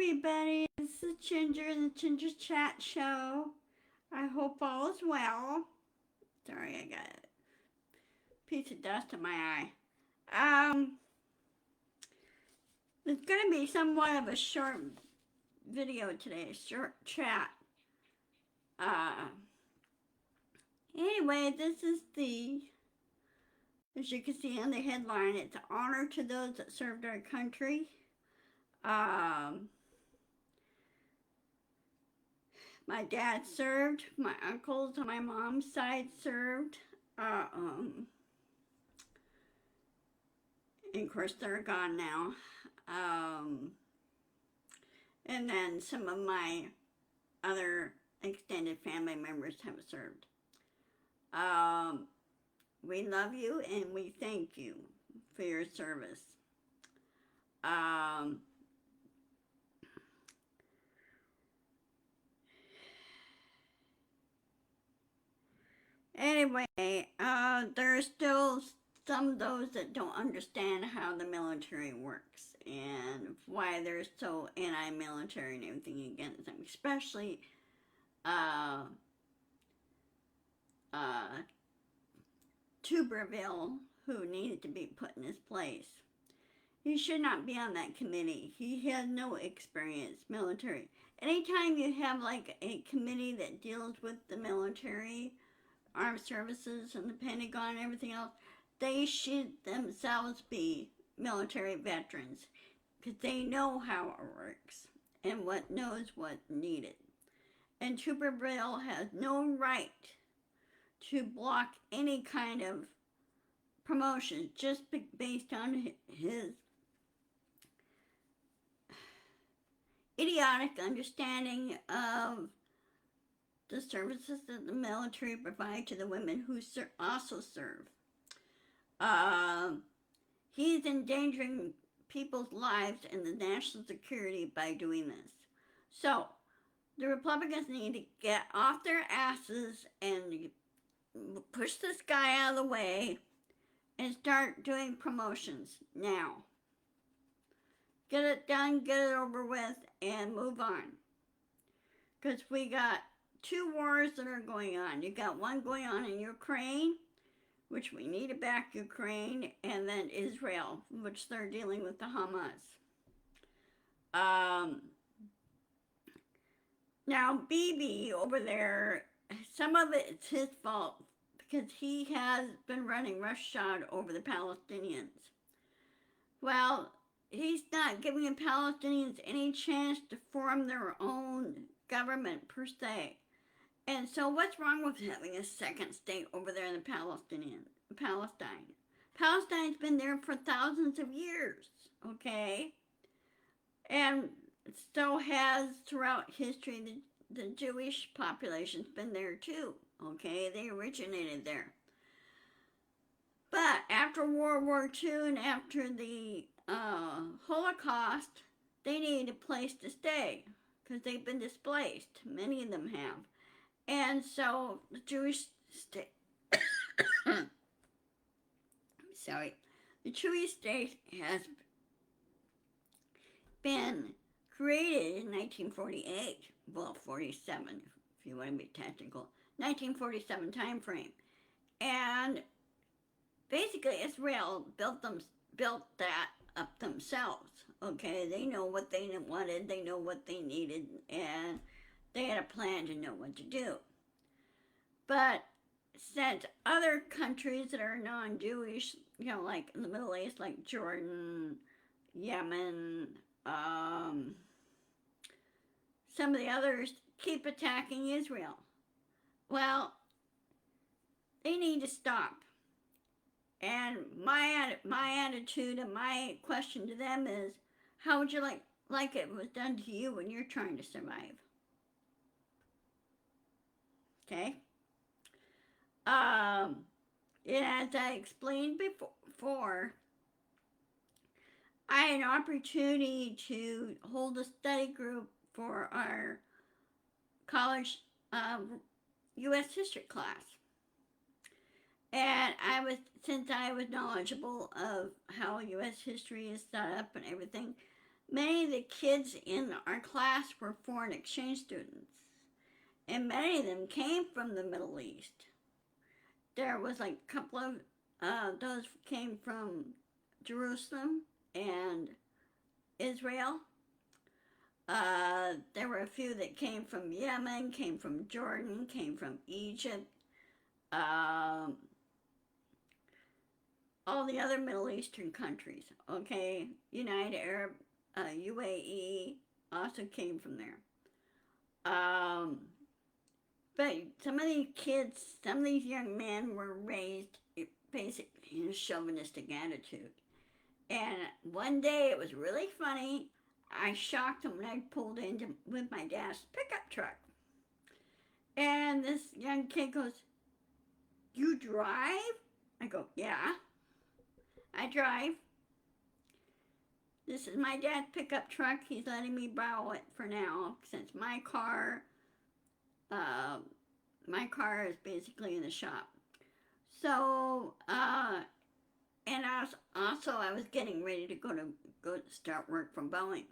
everybody. This is Ginger, the Ginger Chat Show. I hope all is well. Sorry, I got a piece of dust in my eye. It's gonna be somewhat of a short video today, short chat. Uh, anyway, this is as you can see on the headline, it's an honor to those that served our country. Um, My dad served, my uncles on my mom's side served. And of course, they're gone now. And then some of my other extended family members have served. We love you and we thank you for your service. Anyway, there's still some of those that don't understand how the military works and why they're so anti-military and everything against them, especially Tuberville, who needed to be put in his place. He should not be on that committee. He has no experience military. Anytime you have like a committee that deals with the military, armed services and the Pentagon and everything else, they should themselves be military veterans because they know how it works and what knows what's needed. And Tuberville has no right to block any kind of promotion just based on his idiotic understanding of the services that the military provide to the women who also serve. He's endangering people's lives and the national security by doing this. So, the Republicans need to get off their asses and push this guy out of the way and start doing promotions now. Get it done, get it over with, and move on. Because we got two wars that are going on. You got one going on in Ukraine, which we need to back Ukraine, and then Israel, which they're dealing with the Hamas. Now, Bibi over there, some of it's his fault because he has been running roughshod over the Palestinians. Well, he's not giving the Palestinians any chance to form their own government per se. And so what's wrong with having a second state over there in Palestine? Palestine's been there for thousands of years, okay? And so has throughout history the Jewish population's been there too, okay? They originated there. But after World War II and after the Holocaust, they need a place to stay because they've been displaced. Many of them have. And so the Jewish state, the Jewish state has been created in 1948, well, 47, if you want to be technical, 1947 time frame. And basically Israel built that up themselves, okay? They know what they wanted, they know what they needed, and they had a plan to know what to do. But since other countries that are non-Jewish, like in the Middle East, like Jordan, Yemen, some of the others keep attacking Israel. Well, they need to stop. And my attitude and my question to them is, how would you like it was done to you when you're trying to survive? Okay? As I explained before, I had an opportunity to hold a study group for our college U.S. history class. And since I was knowledgeable of how U.S. history is set up and everything, Many of the kids in our class were foreign exchange students, and many of them came from the Middle East. There was like a couple of those came from Jerusalem and Israel. There were a few that came from Yemen, came from Jordan, came from Egypt. Um, all the other Middle Eastern countries, okay? United Arab, UAE also came from there. Um, but some of these kids, some of these young men were raised basically in a chauvinistic attitude. And one day it was really funny. I shocked them when I pulled into with my dad's pickup truck. And this young kid goes, "You drive?" I go, "Yeah, I drive. This is my dad's pickup truck. He's letting me borrow it for now since my car is basically in the shop." So, and I was getting ready to go start work from Boeing.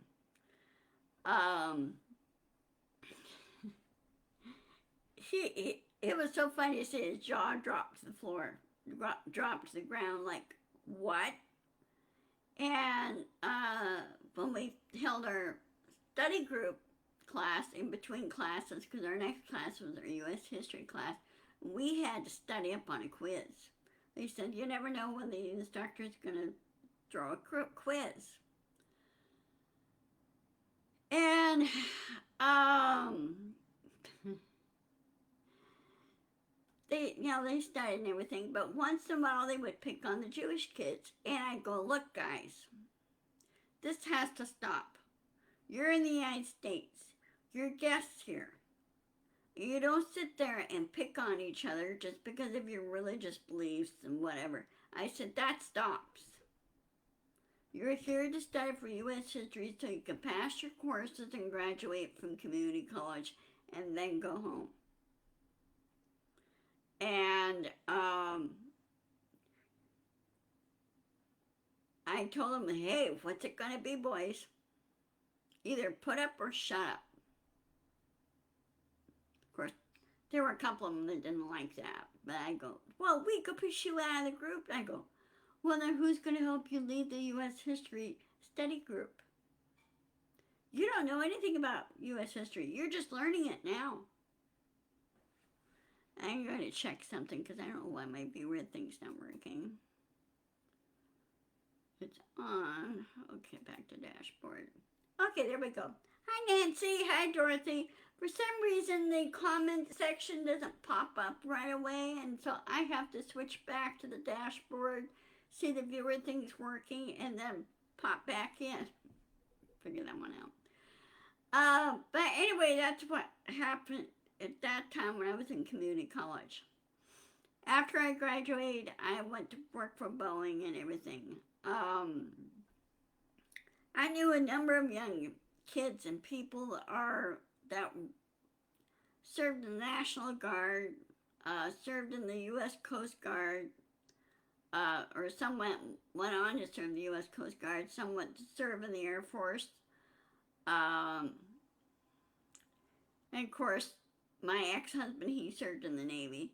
It was so funny to see his jaw drop to the floor, drop to the ground, like, what? And when we held our study group class in between classes, because our next class was our U.S. history class, we had to study up on a quiz. They said, you never know when the instructor's going to throw a quiz. And they studied and everything, but once in a while they would pick on the Jewish kids. And I'd go, look, guys, this has to stop. You're in the United States. You're guests here. You don't sit there and pick on each other just because of your religious beliefs and whatever. I said, that stops. You're here to study for U.S. history so you can pass your courses and graduate from community college and then go home. And I told them, hey, what's it going to be, boys? Either put up or shut up. Of course, there were a couple of them that didn't like that. But I go, well, we could push you out of the group. I go, well, then who's going to help you lead the U.S. history study group? You don't know anything about U.S. history. You're just learning it now. I'm going to check something because I don't know why my viewer thing's not working. It's on. Okay, back to dashboard. Okay, there we go. Hi, Nancy. Hi, Dorothy. For some reason, the comment section doesn't pop up right away, and so I have to switch back to the dashboard, see the viewer thing's working, and then pop back in. Figure that one out. But anyway, that's what happened at that time when I was in community college. After I graduated, I went to work for Boeing and everything. I knew a number of young kids and people that served in the National Guard, served in the U.S. Coast Guard, or some went on to serve in the U.S. Coast Guard, some went to serve in the Air Force. And of course, my ex-husband, he served in the Navy,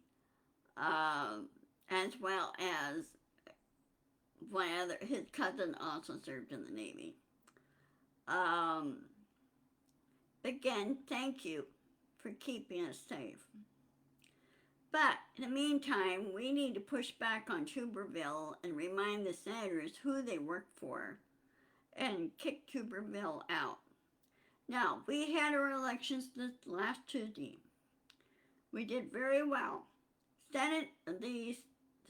as well as his cousin also served in the Navy. Again, thank you for keeping us safe. But in the meantime, we need to push back on Tuberville and remind the senators who they work for and kick Tuberville out. Now, we had our elections this last Tuesday. We did very well. The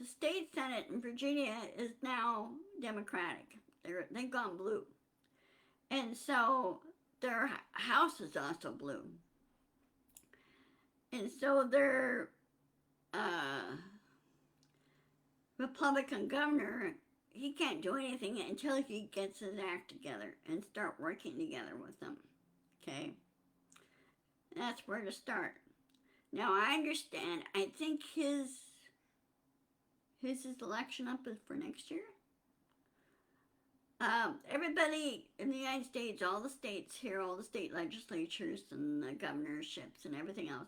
state Senate in Virginia is now Democratic. They've gone blue. And so their House is also blue. And so their Republican governor, he can't do anything until he gets his act together and start working together with them. Okay? That's where to start. Now, I understand. I think his election up is for next year. Everybody in the United States, all the states here, all the state legislatures and the governorships and everything else,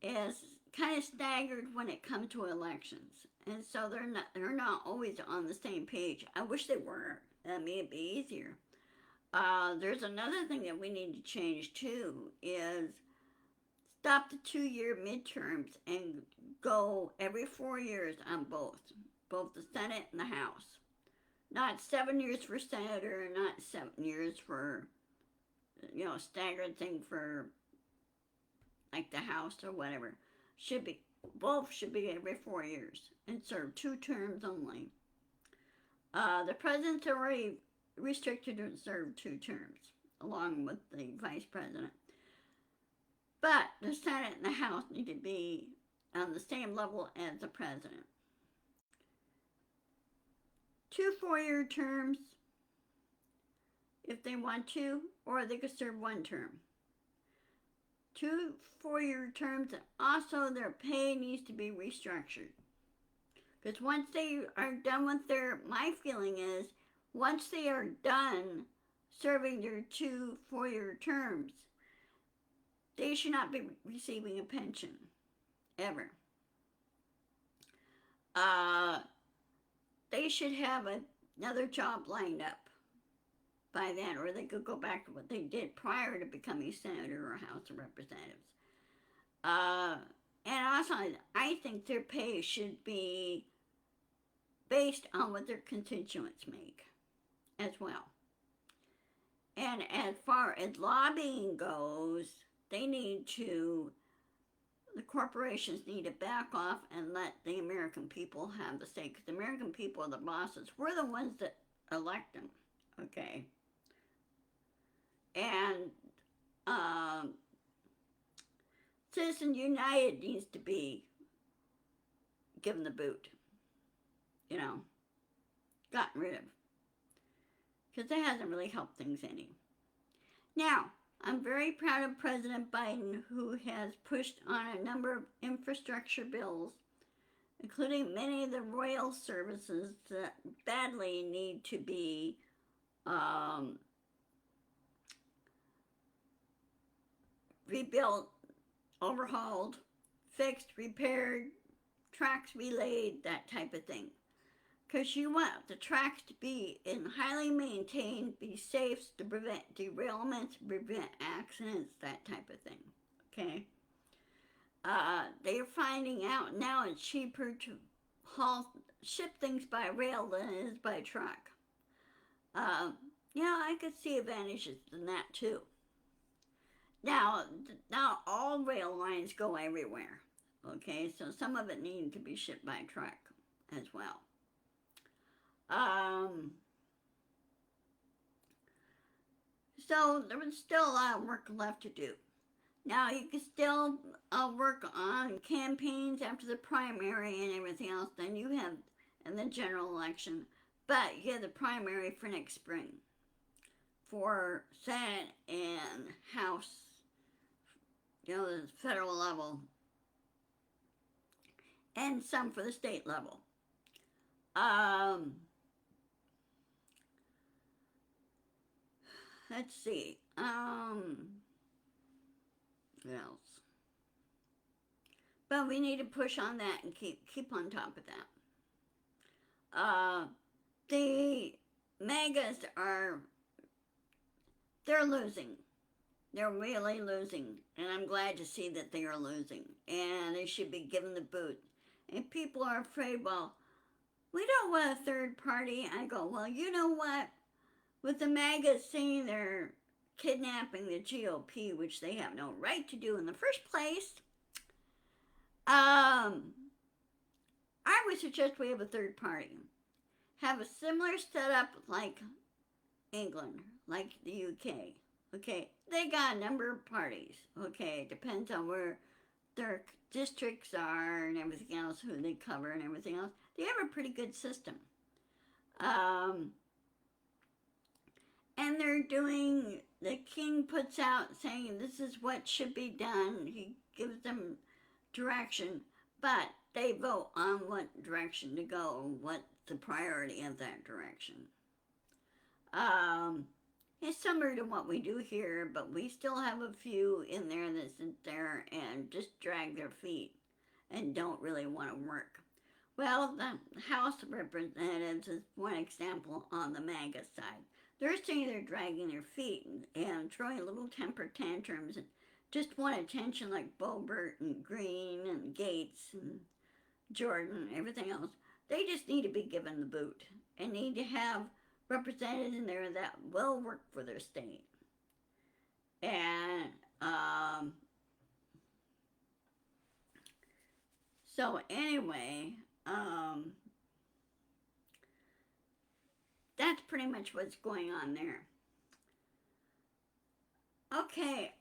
is kind of staggered when it comes to elections, and so they're not always on the same page. I wish they were. That may be easier. There's another thing that we need to change too is stop the 2-year midterms and go every 4 years on both the Senate and the House. Not 7 years for senator, not 7 years for, staggered thing for like the House or whatever. Both should be every 4 years and serve 2 terms only. The president's already restricted to serve 2 terms, along with the vice president. But the Senate and the House need to be on the same level as the president. 2 4-year terms if they want to, or they could serve 1 term. 2 4-year terms, and also their pay needs to be restructured. Because once they are done with my feeling is, once they are done serving their 2 4-year terms, they should not be receiving a pension, ever. They should have another job lined up by then, or they could go back to what they did prior to becoming senator or House of Representatives. And also, I think their pay should be based on what their constituents make as well. And as far as lobbying goes, the corporations need to back off and let the American people have the say, because the American people are the bosses. We're the ones that elect them, okay? And Citizens United needs to be given the boot, gotten rid of, because that hasn't really helped things any. Now, I'm very proud of President Biden, who has pushed on a number of infrastructure bills, including many of the rail services that badly need to be rebuilt, overhauled, fixed, repaired, tracks relayed, that type of thing. Because you want the tracks to be highly maintained, be safe, to prevent derailments, prevent accidents, that type of thing. Okay? They're finding out now it's cheaper to ship things by rail than it is by truck. I could see advantages in that too. Now, not all rail lines go everywhere. Okay? So some of it needs to be shipped by truck as well. So there was still a lot of work left to do. Now you can still work on campaigns after the primary and everything else. Then you have in the general election, but you have the primary for next spring for Senate and House. The federal level, and some for the state level. Let's see. What else? But we need to push on that and keep on top of that. The MAGAs they're losing. They're really losing, and I'm glad to see that they are losing, and they should be given the boot. And people are afraid, well, we don't want a third party. I go, well, you know what? With the MAGAs saying they're kidnapping the GOP, which they have no right to do in the first place, I would suggest we have a third party. Have a similar setup like England, like the UK. Okay, they got a number of parties. Okay, it depends on where their districts are and everything else, who they cover and everything else. They have a pretty good system. And they're doing, the king puts out saying this is what should be done. He gives them direction, but they vote on what direction to go, what's the priority of that direction. It's similar to what we do here, but we still have a few in there that sit there and just drag their feet and don't really want to work. Well, the House of Representatives is one example on the MAGA side. They're sitting there dragging their feet and throwing little temper tantrums and just want attention like Boebert and Green and Gates and Jordan and everything else. They just need to be given the boot and need to have representatives in there that will work for their state. And so anyway, that's pretty much what's going on there. Okay,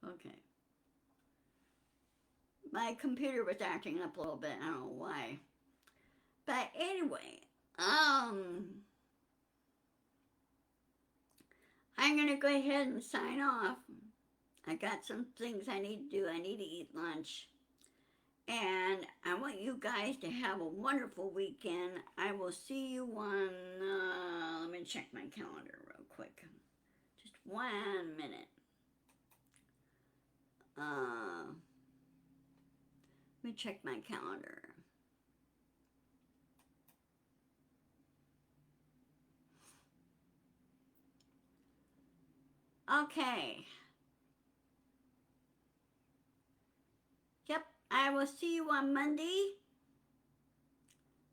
okay. My computer was acting up a little bit, I don't know why. But anyway, I'm gonna go ahead and sign off. I got some things I need to do. I need to eat lunch. And I want you guys to have a wonderful weekend. I will see you on, let me check my calendar real quick. Just 1 minute. Let me check my calendar. Okay. Yep, I will see you on Monday,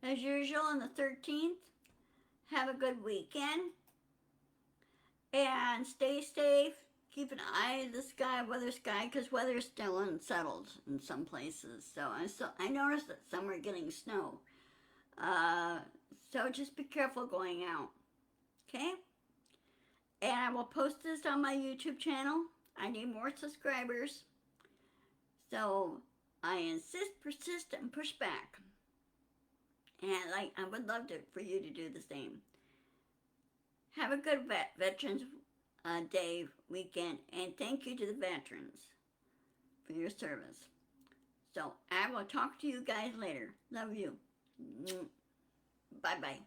as usual, on the 13th. Have a good weekend. And stay safe. Keep an eye on the sky, weather sky, because weather's still unsettled in some places. So I noticed that some are getting snow. So just be careful going out. Okay? And I will post this on my YouTube channel. I need more subscribers. So I insist, persist, and push back. And I would love for you to do the same. Have a good Veterans Day weekend, and thank you to the veterans for your service. So I will talk to you guys later. Love you. Bye-bye.